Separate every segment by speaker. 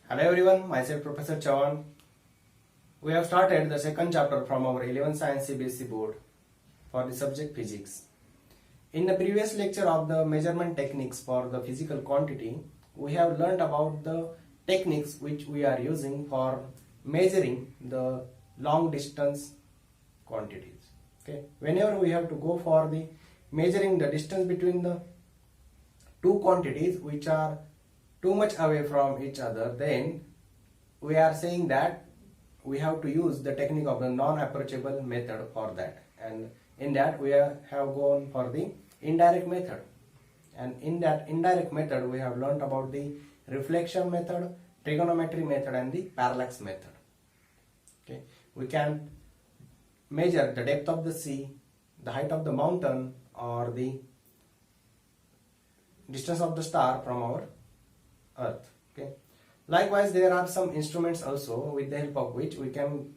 Speaker 1: Hello everyone, myself Professor Chavan. We have started the second chapter from our 11th Science CBSE board for the subject physics. In the previous lecture of the measurement techniques for the physical quantity, we have learnt about the techniques which we are using for measuring the long distance quantities. Okay, whenever we have to go for the measuring the distance between the two quantities which are too much away from each other, then we are saying that we have to use the technique of the non-approachable method for that, and in that we have gone for the indirect method, and in that indirect method we have learnt about the reflection method, trigonometry method and the parallax method. Okay, we can measure the depth of the sea, the height of the mountain, or the distance of the star from our earth. Okay, likewise there are some instruments also with the help of which we can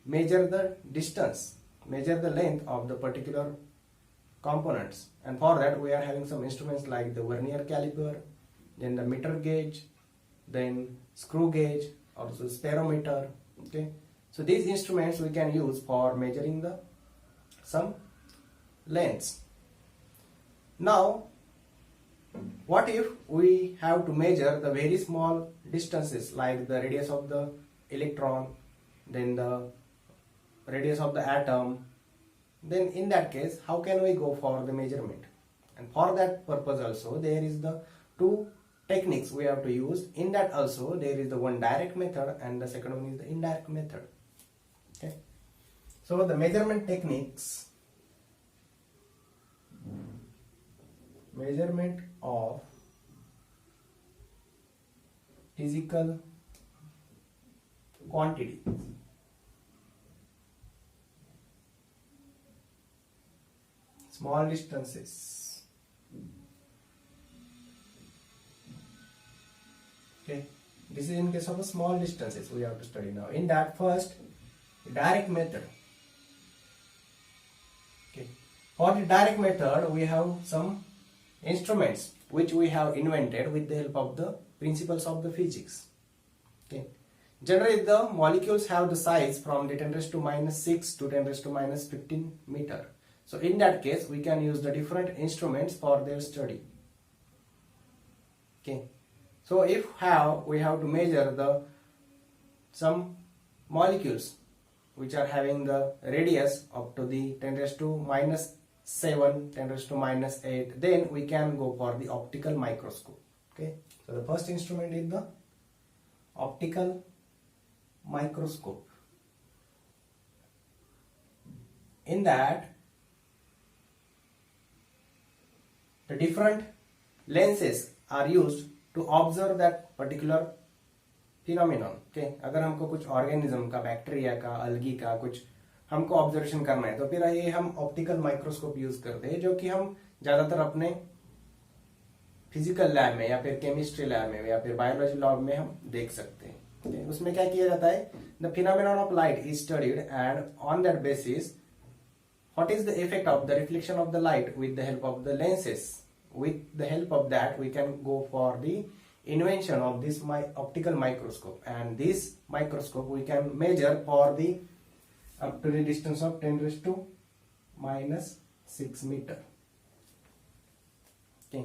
Speaker 1: measure the distance, measure the length of the particular components, and for that we are having some instruments like the vernier caliper, then the meter gauge, then screw gauge, also sperometer. Okay, so these instruments we can use for measuring the some lengths. Now what if we have to measure the very small distances like the radius of the electron, then the radius of the atom? Then in that case, how can we go for the measurement? And for that purpose also there is the two techniques we have to use. In that also there is the one direct method and the second one is the indirect method. Okay, so the measurement techniques, measurement of physical quantity. Small distances. Okay, this is in case of small distances we have to study now. In that, first direct method. Okay, for the direct method we have some instruments which we have invented with the help of the principles of the physics. Okay, generally the molecules have the size from the 10 raised to minus 6 to 10 raised to minus 15 meter. So in that case we can use the different instruments for their study. Okay, so if we have to measure the some molecules which are having the radius up to the 10 raised to minus 7, 10 raised to minus 8, then we can go for the optical microscope. Okay, so the first instrument is the optical microscope. In that the different lenses are used to observe that particular phenomenon. Okay, अगर हमको कुछ organism का, bacteria का, अलगी का कुछ हमको observation करना है तो फिर ये हम ऑप्टिकल माइक्रोस्कोप यूज करते हैं, जो कि हम ज्यादातर अपने फिजिकल लैब में या फिर केमिस्ट्री लैब में या फिर बायोलॉजी लैब में हम देख सकते हैं. Okay, उसमें क्या किया जाता है, the phenomenon of light is studied and on that basis what is the effect of the reflection of the light with the help of the lenses. With the help of that we can go for the invention of this optical microscope, and this microscope we can measure for the up to the distance of 10 raised to minus 6 meter. Okay,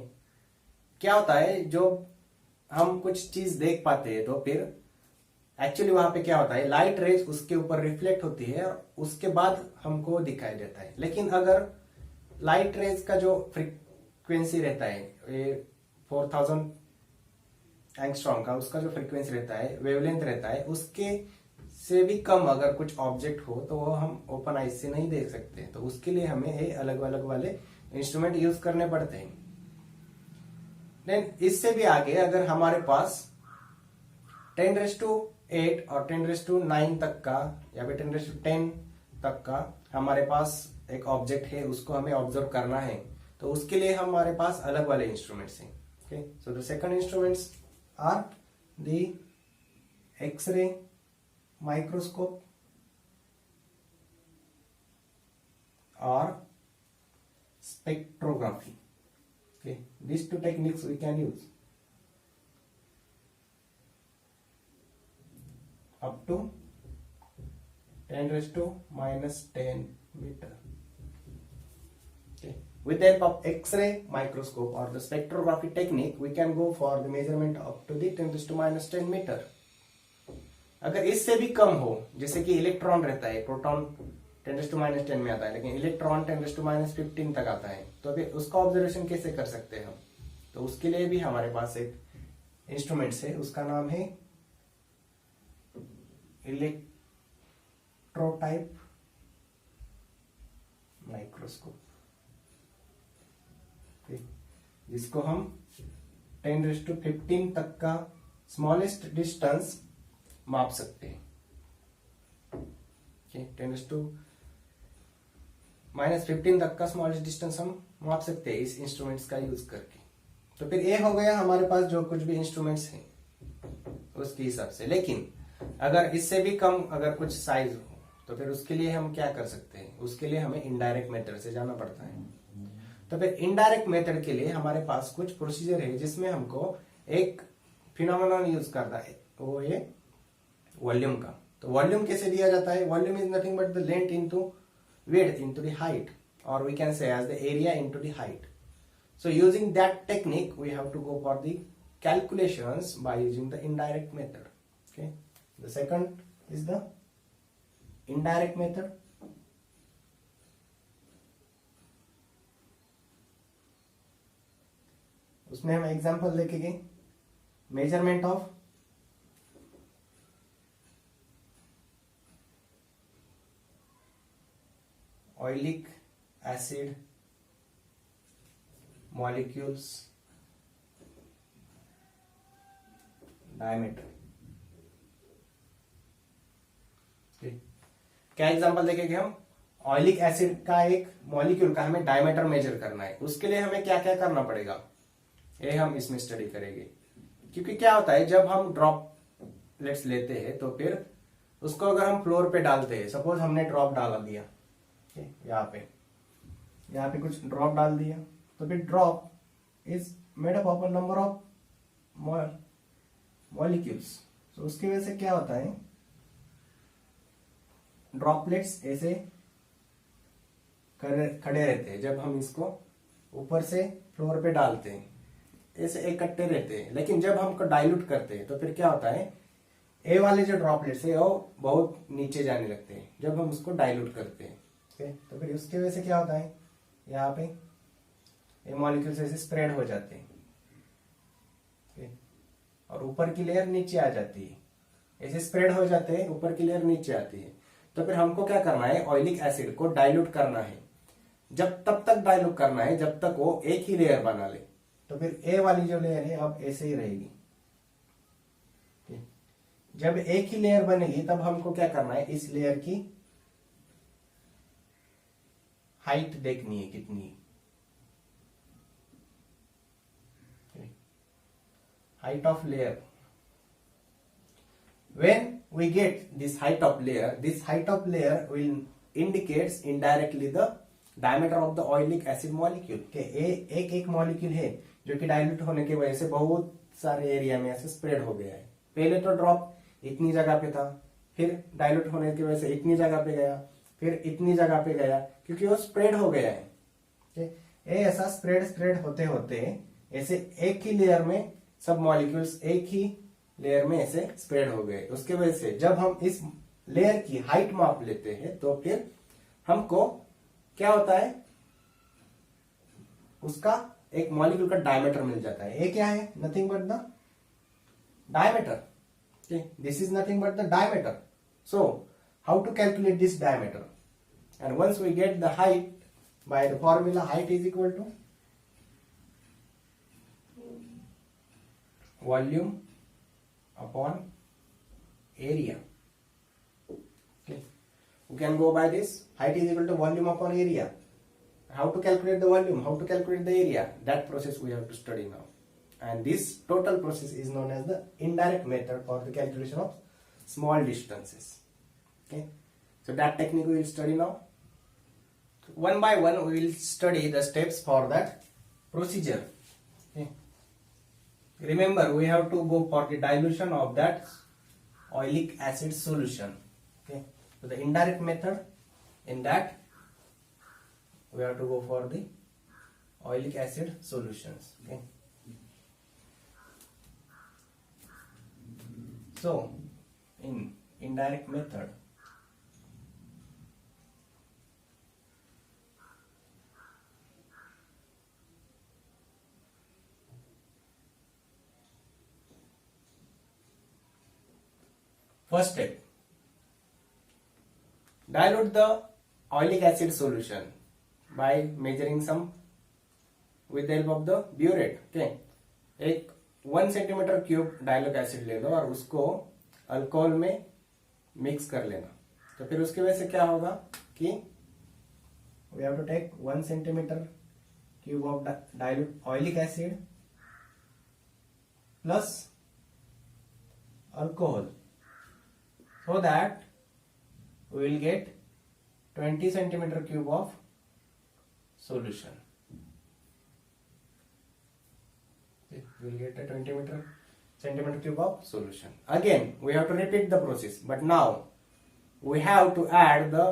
Speaker 1: क्या होता है, जो हम कुछ चीज देख पाते हैं तो फिर एक्चुअली वहां पे क्या होता है, लाइट रेज उसके ऊपर रिफ्लेक्ट होती है और उसके बाद हमको दिखाई देता है. लेकिन अगर लाइट रेज का जो फ्रीक्वेंसी रहता है, ये 4000 एंगस्ट्रॉम का उसका जो फ्रीक्वेंसी रहता है, वेवलेंथ रहता है, उसके से भी कम अगर कुछ ऑब्जेक्ट हो तो वो हम ओपन आइज से नहीं देख सकते. तो उसके लिए हमें ये अलग अलग वाले इंस्ट्रूमेंट यूज करने पड़ते हैं. देन इससे भी आगे अगर हमारे पास 10 रेज़ टू 8 और 10 रेज़ टू 9 तक का या फिर 10 रेज़ टू 10 तक का हमारे पास एक ऑब्जेक्ट है, उसको हमें ऑब्जर्व करना है, तो उसके लिए हमारे पास अलग वाले इंस्ट्रूमेंट्स हैं. Okay, so the second instruments are the X-ray microscope or spectrography. Okay, these two techniques we can use. up to 10 raised to minus 10 meter. Okay. With the help of X-ray microscope or the spectrography technique, we can go for the measurement up to the 10 raised to minus 10 meter. अगर इससे भी कम हो, जैसे कि electron रहता है, proton 10 raised to minus 10 में आता है, लेकिन इलेक्ट्रॉन 10 raised to minus 15 तक आता है, तो अभी उसका ऑब्जर्वेशन कैसे कर सकते हैं हम? तो उसके लिए भी हमारे पास एक इंस्ट्रूमेंट्स है, उसका नाम है इलेक्ट्रोटाइप माइक्रोस्कोप, जिसको हम 10 raised to 15 तक का स्मॉलेस्ट डिस्टेंस माप सकते हैं. 10 raised to minus 15 तक का स्मॉलेस्ट डिस्टेंस हम माप सकते हैं इस इंस्ट्रूमेंट्स का यूज करके. तो फिर ये हो गया हमारे पास जो कुछ भी इंस्ट्रूमेंट्स हैं उसके हिसाब से. लेकिन अगर इससे भी कम अगर कुछ साइज हो तो फिर उसके लिए हम क्या कर सकते हैं? उसके लिए हमें इनडायरेक्ट मेथड से जाना पड़ता है. तो फिर इनडायरेक्ट मेथड के लिए हमारे पास कुछ प्रोसीजर है जिसमें हमको एक फिनोमेनन यूज करना है, वो ये वॉल्यूम का. तो वॉल्यूम कैसे दिया जाता है? Volume is nothing but the length into width into the height, और we can say as the area into the height. So using that technique, we have to go for the calculations by using the indirect method. Okay. The second is the indirect method. उसमें हम example देखेंगे. Measurement of oleic acid molecules diameter. क्या example देखेंगे हम? Oleic acid का एक molecule का हमें डायमीटर मेजर करना है. उसके लिए हमें क्या क्या करना पड़ेगा ये हम इसमें स्टडी करेंगे. क्योंकि क्या होता है, जब हम ड्रॉपलेट्स लेते हैं तो फिर उसको अगर हम फ्लोर पे डालते हैं, सपोज हमने ड्रॉप डाला दिया यहाँ पे कुछ ड्रॉप डाल दिया, तो फिर drop is made up of a number of molecules. तो उसकी वजह से क्या होता है, ड्रॉपलेट्स ऐसे खड़े रहते हैं. जब हम इसको ऊपर से फ्लोर पे डालते हैं ऐसे इकट्ठे रहते हैं. लेकिन जब हम डाइल्यूट करते हैं तो फिर क्या होता है, ए वाले जो ड्रॉपलेट्स है वो बहुत नीचे जाने लगते हैं जब हम उसको डाइल्यूट करते हैं. तो फिर उसकी वजह से क्या होता है, यहाँ पे ये मॉलिक्यूल्स ऐसे स्प्रेड हो जाते हैं और ऊपर की लेयर नीचे आ जाती है. ऐसे स्प्रेड हो जाते हैं, ऊपर की लेयर नीचे आती है. तो फिर हमको क्या करना है, ऑयलिक एसिड को डाइल्यूट करना है. तब तक डाइल्यूट करना है जब तक वो एक ही लेयर बना ले. तो फिर ए वाली जो लेयर है अब ऐसे ही रहेगी. जब एक ही लेयर बनेगी तब हमको क्या करना है, इस लेयर की हाइट देखनी है कितनी. height of layer. When we get this height of layer will indicates indirectly the diameter of the oilic acid molecule. के एक मॉलिक्यूल है जो कि डाइल्यूट होने की वजह से बहुत सारे एरिया में ऐसे स्प्रेड हो गया है. पहले तो ड्रॉप इतनी जगह पे था, फिर डाइल्यूट होने की वजह से इतनी जगह पे गया, फिर इतनी जगह पे गया, क्योंकि वो स्प्रेड हो गया है. ऐसा स्प्रेड होते होते ऐसे एक ही लेयर में सब मॉलिक्यूल्स एक ही लेयर में ऐसे स्प्रेड हो गए. उसके वजह से जब हम इस लेयर की हाइट माप लेते हैं तो फिर हमको क्या होता है, उसका एक मॉलिक्यूल का डायमीटर मिल जाता है. ये क्या है, nothing but the diameter. This is nothing but the diameter. So how to calculate this diameter? And once we get the height by the formula, height is equal to volume upon area. Okay, we can go by this. Height is equal to volume upon area. How to calculate the volume, how to calculate the area, that process we have to study now. And this total process is known as the indirect method for the calculation of small distances. Okay, so that technique we will study now. One by one we will study the steps for that procedure. Okay. Remember, we have to go for the dilution of that oilic acid solution. Okay, so the indirect method, in that we have to go for the oilic acid solutions. Okay, so in indirect method, first step, dilute the oilic acid solution by measuring some with the help of the burette. Okay, एक 1 centimetre cube डायलुक acid ले लो और उसको alcohol में mix कर लेना. तो फिर उसकी वजह से क्या होगा कि we have to take 1 centimetre cube of dilute oleic acid plus alcohol, so that we will get 20 centimeter cube of solution. Okay, we will get a 20 centimeter cube of solution. Again we have to repeat the process, but now we have to add the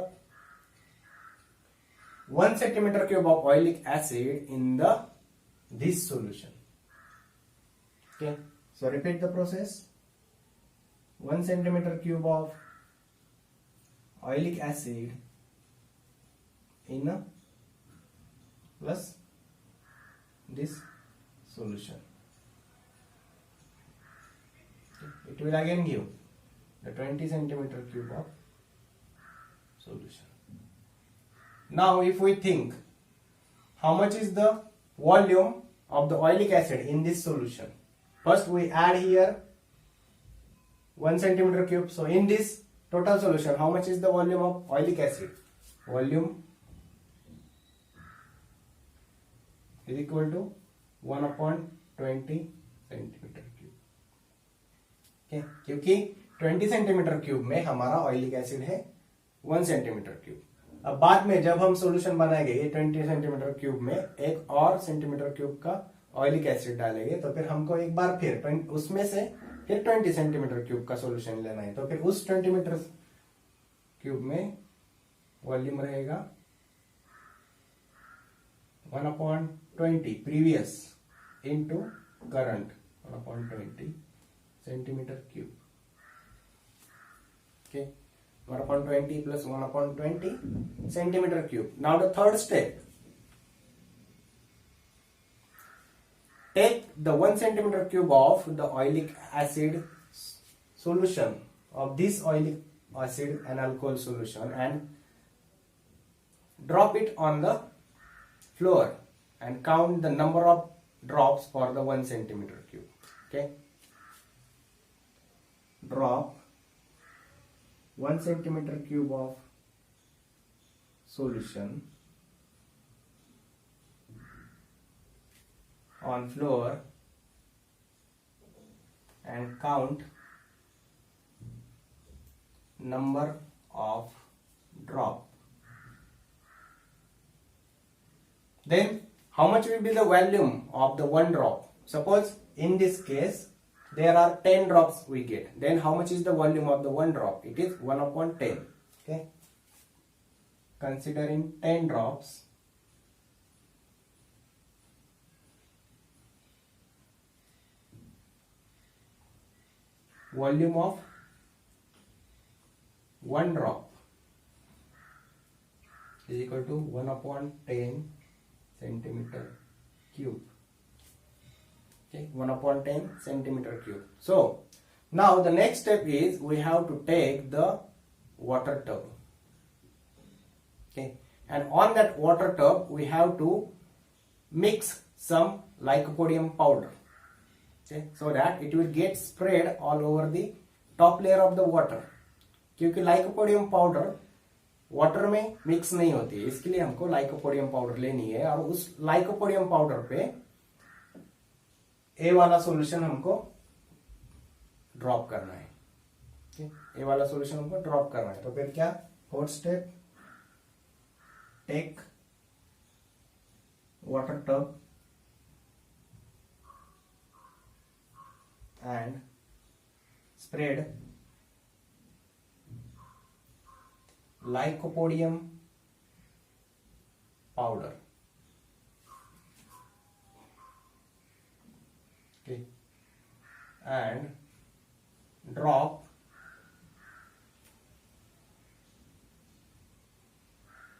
Speaker 1: 1 centimeter cube of oilic acid in this solution. Okay, so repeat the process. 1 centimeter cube of oilic acid in plus this solution. It will again give the 20 centimeter cube of solution. Now if we think how much is the volume of the oilic acid in this solution, first we add here 1 centimeter cube. So in this total solution, how much is the volume of oilic acid? Volume is equal to 1 upon 20 centimeter cube. Okay, क्योंकि 20 centimetre cube में हमारा oleic acid है 1 centimetre cube. अब बाद में जब हम solution बनाएंगे ये 20 सेंटीमीटर क्यूब में एक और सेंटीमीटर क्यूब का ऑयलिक एसिड डालेंगे, तो फिर हमको एक बार फिर उसमें से फिर 20 सेंटीमीटर क्यूब का सॉल्यूशन लेना है. तो फिर उस 20 मीटर क्यूब में वॉल्यूम रहेगा 1/20 previous into current 1/20 centimetre cube. Okay, 1/20 plus 1/20 centimeter cube. Now the third step, take the 1 centimeter cube of the oilic acid solution of this oilic acid and alcohol solution and drop it on the floor and count the number of drops for the 1 centimeter cube. Okay, drop 1 centimeter cube of solution on floor and count number of drop. Then how much will be the volume of the one drop? Suppose in this case there are 10 drops we get. Then how much is the volume of the one drop? It is 1/10. Okay, considering 10 drops, volume of one drop is equal to 1/10 centimeter cube. Okay, 1/10 centimeter cube. So now the next step is we have to take the water tub. Okay, and on that water tub we have to mix some lycopodium powder. Okay, so that it will get spread all over the top layer of the water. क्योंकि lycopodium powder water में mix नहीं होती है, इसके लिए हमको lycopodium powder लेनी है और उस lycopodium powder पे ए वाला सॉल्यूशन हमको ड्रॉप करना है. ए वाला सॉल्यूशन हमको ड्रॉप करना है. तो फिर क्या, fourth step, take water tub and spread lycopodium powder. Okay, and drop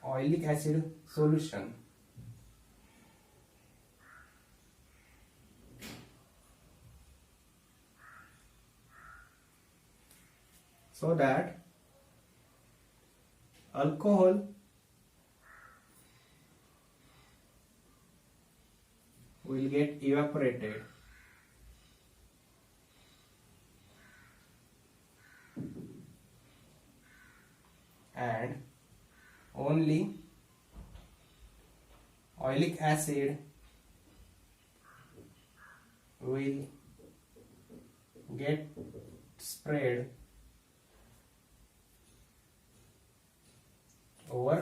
Speaker 1: oilic acid solution so that alcohol will get evaporated and only oilic acid will get sprayed over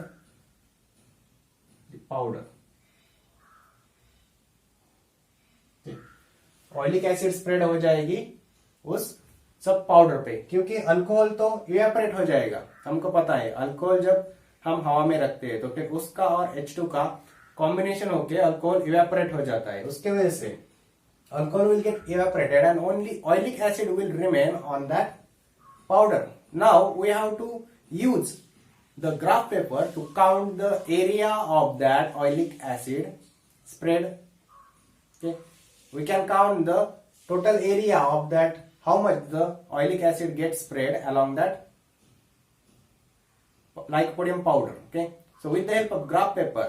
Speaker 1: the powder. Oleic acid spread हो जाएगी उस सब powder पे, क्योंकि alcohol तो evaporate हो जाएगा। हमको पता है अल्कोहल जब हम हवा में रखते हैं तो फिर उसका और H2 का कॉम्बिनेशन होके अल्कोहल इवेपोरेट हो जाता है। उसके वजह से alcohol will get evaporated and only oleic acid will remain on that powder. Now we have to use the graph paper to count the area of that oilic acid spread. Okay, we can count the total area of that, how much the oilic acid gets spread along that lycopodium powder. Okay, so with the help of graph paper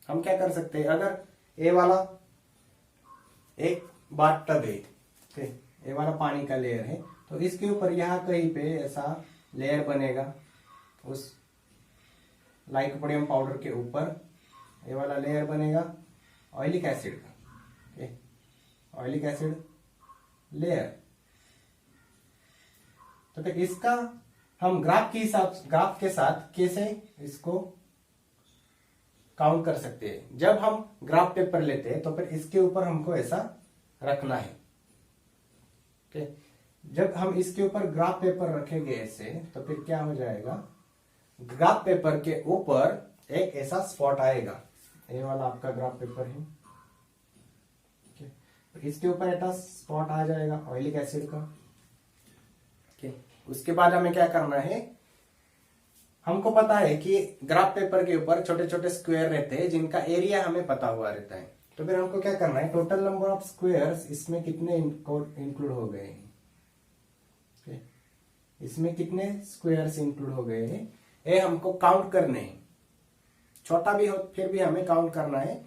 Speaker 1: हम क्या कर सकते हैं, अगर ए वाला एक bathtub है, okay, ए वाला पानी का लेयर है, तो इसके ऊपर यहाँ कहीं पे ऐसा लेयर बनेगा उस लाइकोपोडियम पाउडर के ऊपर, ये वाला लेयर बनेगा ऑयलिक एसिड का, ऑयलिक एसिड लेयर। तो फिर इसका हम ग्राफ के साथ कैसे इसको काउंट कर सकते हैं। जब हम ग्राफ पेपर लेते हैं तो फिर इसके ऊपर हमको ऐसा रखना है। ओके, जब हम इसके ऊपर ग्राफ पेपर रखेंगे ऐसे, तो फिर क्या हो जाएगा, ग्राफ पेपर के ऊपर एक ऐसा स्पॉट आएगा, ये वाला आपका ग्राफ पेपर है, तो इसके ऊपर ऐसा स्पॉट आ जाएगा ऑयलिक एसिड का। उसके बाद हमें क्या करना है, हमको पता है कि ग्राफ पेपर के ऊपर छोटे छोटे स्क्वायर रहते हैं जिनका एरिया हमें पता हुआ रहता है। तो फिर हमको क्या करना है, टोटल नंबर ऑफ स्क्वायर्स इसमें कितने इंक्लूड हो गए हैं, इसमें कितने स्क्वायर्स इंक्लूड हो गए हैं, ये हमको काउंट करने हैं। छोटा भी हो फिर भी हमें काउंट करना है।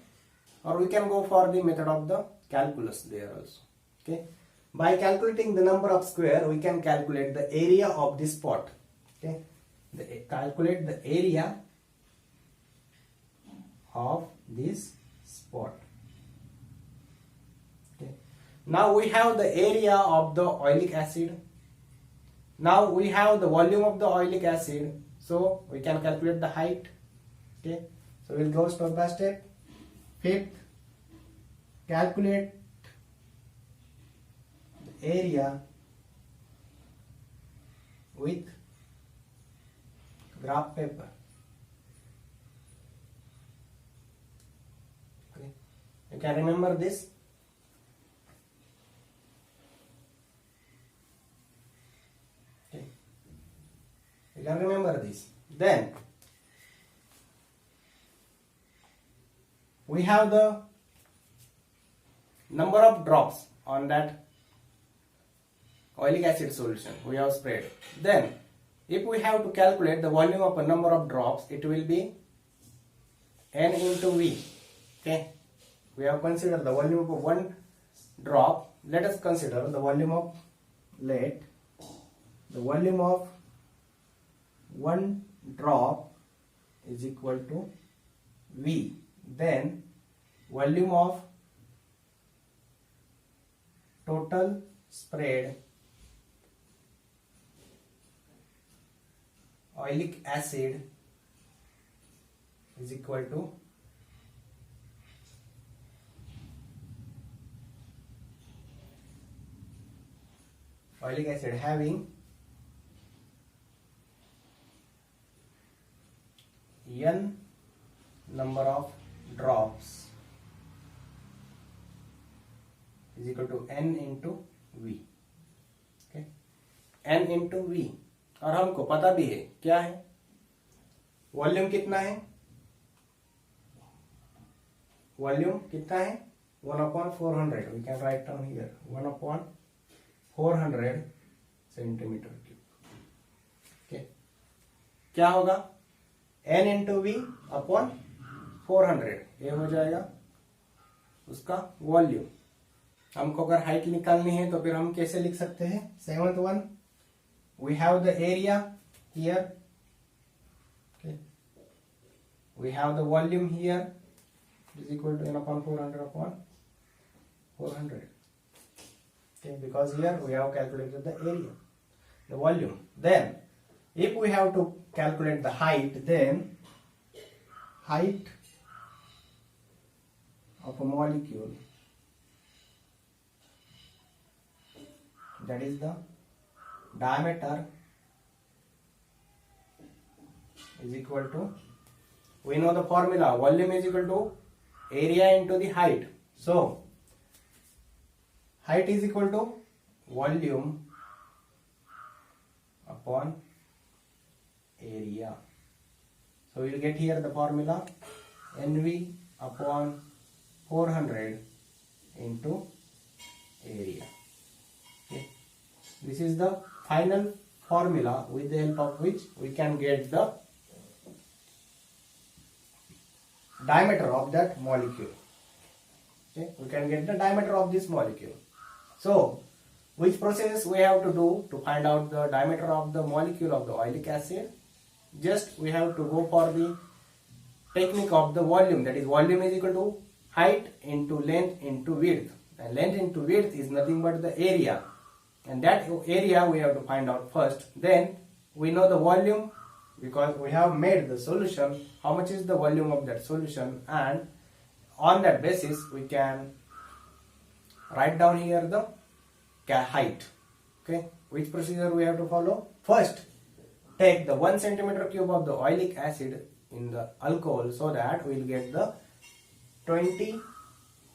Speaker 1: और we can go for the method of the calculus there also. Okay, by calculating the number of square we can calculate the area of the spot. Okay, calculate the area of this spot. Okay, now we have the area of the oilic acid. Now we have the volume of the oilic acid, so we can calculate the height. Okay, so we'll go step by step. Fifth, calculate area with graph paper. Okay, you can remember this. Okay, you can remember this. Then we have the number of drops on that oilic acid solution we have sprayed. Then if we have to calculate the volume of a number of drops, it will be N into V. Okay, we have considered the volume of one drop. Let us consider the volume of, the volume of one drop is equal to V. Then volume of total sprayed oilic acid is equal to oilic acid having n number of drops is equal to n into v. Okay, n into v, और हमको पता भी है क्या है, volume कितना है, volume कितना है 1/400. We can write down here 1/400 centimetre cube. Okay, क्या होगा n इंटू वी अपॉन 400, ये हो जाएगा उसका वॉल्यूम. हमको अगर हाइट निकालनी है तो फिर हम कैसे लिख सकते हैं, 7th one, we have the area here, we have the volume here, it is equal to n upon 400 upon 400. Okay, because here we have calculated the area, the volume. Then if we have to calculate the height, then height of a molecule, that is the diameter, is equal to, we know the formula, volume is equal to area into the height. So height is equal to volume upon area. So we will get here the formula NV upon 400 into area. Okay, this is the final formula with the help of which we can get the diameter of that molecule. Okay, we can get the diameter of this molecule. So which process we have to do to find out the diameter of the molecule of the oleic acid? Just we have to go for the technique of the volume, that is volume is equal to height into length into width, and length into width is nothing but the area, and that area we have to find out first. Then we know the volume because we have made the solution, how much is the volume of that solution, and on that basis we can write down here the height. Okay, which procedure we have to follow? First, take the 1 centimeter cube of the oleic acid in the alcohol, so that we will get the 20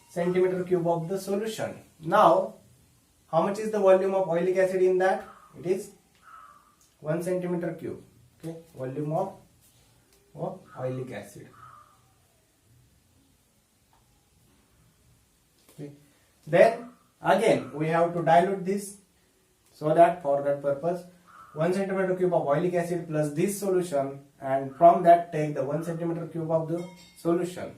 Speaker 1: centimeter cube of the solution. Now how much is the volume of oleic acid in that? It is 1 centimeter cube. Okay, volume of oleic acid. Okay, then again we have to dilute this, so that for that purpose 1 centimeter cube of oleic acid plus this solution, and from that take the 1 centimeter cube of the solution.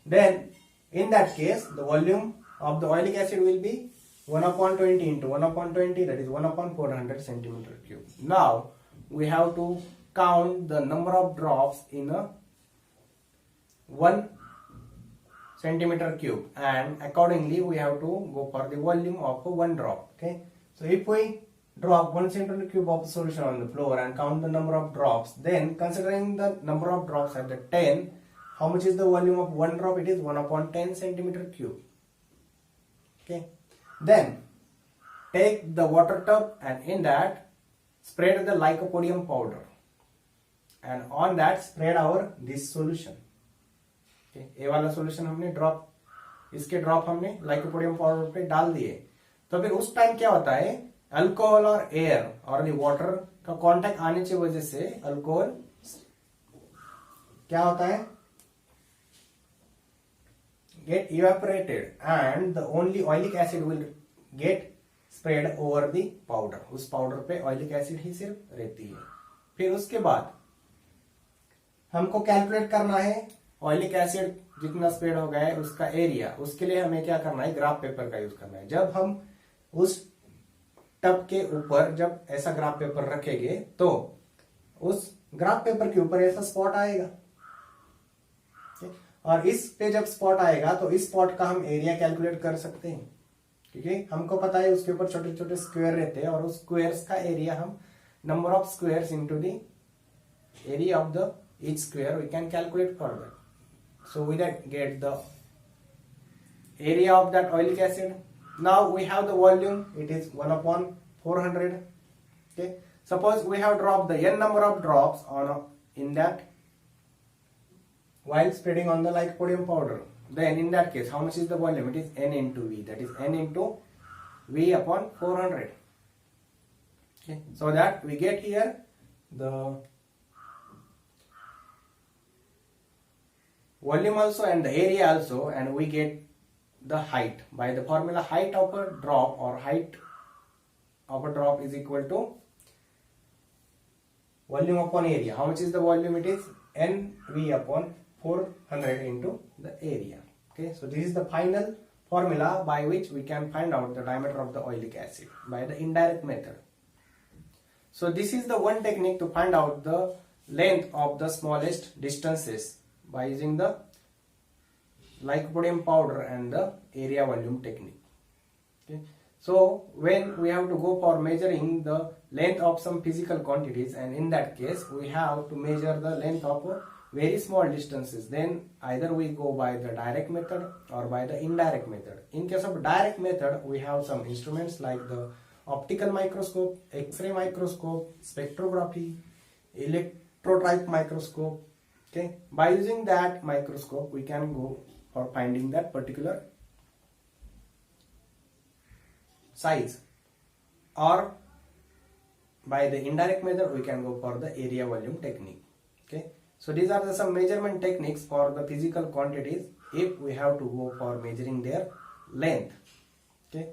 Speaker 1: Then in that case the volume of the oleic acid will be 1/20 into 1/20, that is 1/400 centimeter cube. Now we have to count the number of drops in a 1 centimeter cube, and accordingly we have to go for the volume of 1 drop. Okay, so if we drop 1 centimeter cube of solution on the floor and count the number of drops, then considering the number of drops at the 10, how much is the volume of 1 drop? It is 1/10 centimeter cube. Okay, then take the water tub and in that spread the lycopodium powder, and on that spread our this solution. Okay, ये वाला solution हमने drop, इसके drop हमने lycopodium powder पे डाल दिए. तो फिर उस टाइम क्या होता है, अल्कोहल और एयर और दी वाटर का कांटेक्ट आने की वजह से अल्कोहल क्या होता है, get evaporated and the only oleic acid will get spread over the powder. उस पाउडर पे oleic acid ही सिर्फ रहती है. फिर उसके बाद हमको कैलकुलेट करना है oleic acid जितना स्प्रेड हो गया है उसका एरिया. उसके लिए हमें क्या करना है, ग्राफ पेपर का यूज करना है. जब हम उस टब के ऊपर जब ऐसा ग्राफ पेपर रखेंगे तो उस ग्राफ पेपर के ऊपर ऐसा स्पॉट आएगा, और इस पे जब स्पॉट आएगा तो इस स्पॉट का हम एरिया कैलकुलेट कर सकते हैं, क्योंकि हमको पता है उसके ऊपर छोटे छोटे स्क्वायर रहते हैं, और उस स्क्वायर्स का एरिया हम number of squares into the area of the each square we can calculate for that. So we get the area of that oleic acid. Now we have the volume, it is 1/400. Okay, suppose we have dropped the n number of drops on in that while spreading on the lycopodium powder. Then in that case, how much is the volume? It is N into V, that is N into V upon 400. Okay, so that we get here the volume also and the area also, and we get the height by the formula height of a drop, or height of a drop is equal to volume upon area. How much is the volume? It is NV upon 400 into the area. Okay, so this is the final formula by which we can find out the diameter of the oleic acid by the indirect method. So this is the one technique to find out the length of the smallest distances by using the lycopodium powder and the area volume technique. Okay. So when we have to go for measuring the length of some physical quantities, and in that case we have to measure the length of very small distances, then either we go by the direct method or by the indirect method. In case of direct method, we have some instruments like the optical microscope, X-ray microscope, spectrography, electrotype microscope. Okay, by using that microscope we can go for finding that particular size, or by the indirect method we can go for the area volume technique. Okay, so these are some measurement techniques for the physical quantities if we have to go for measuring their length. Okay.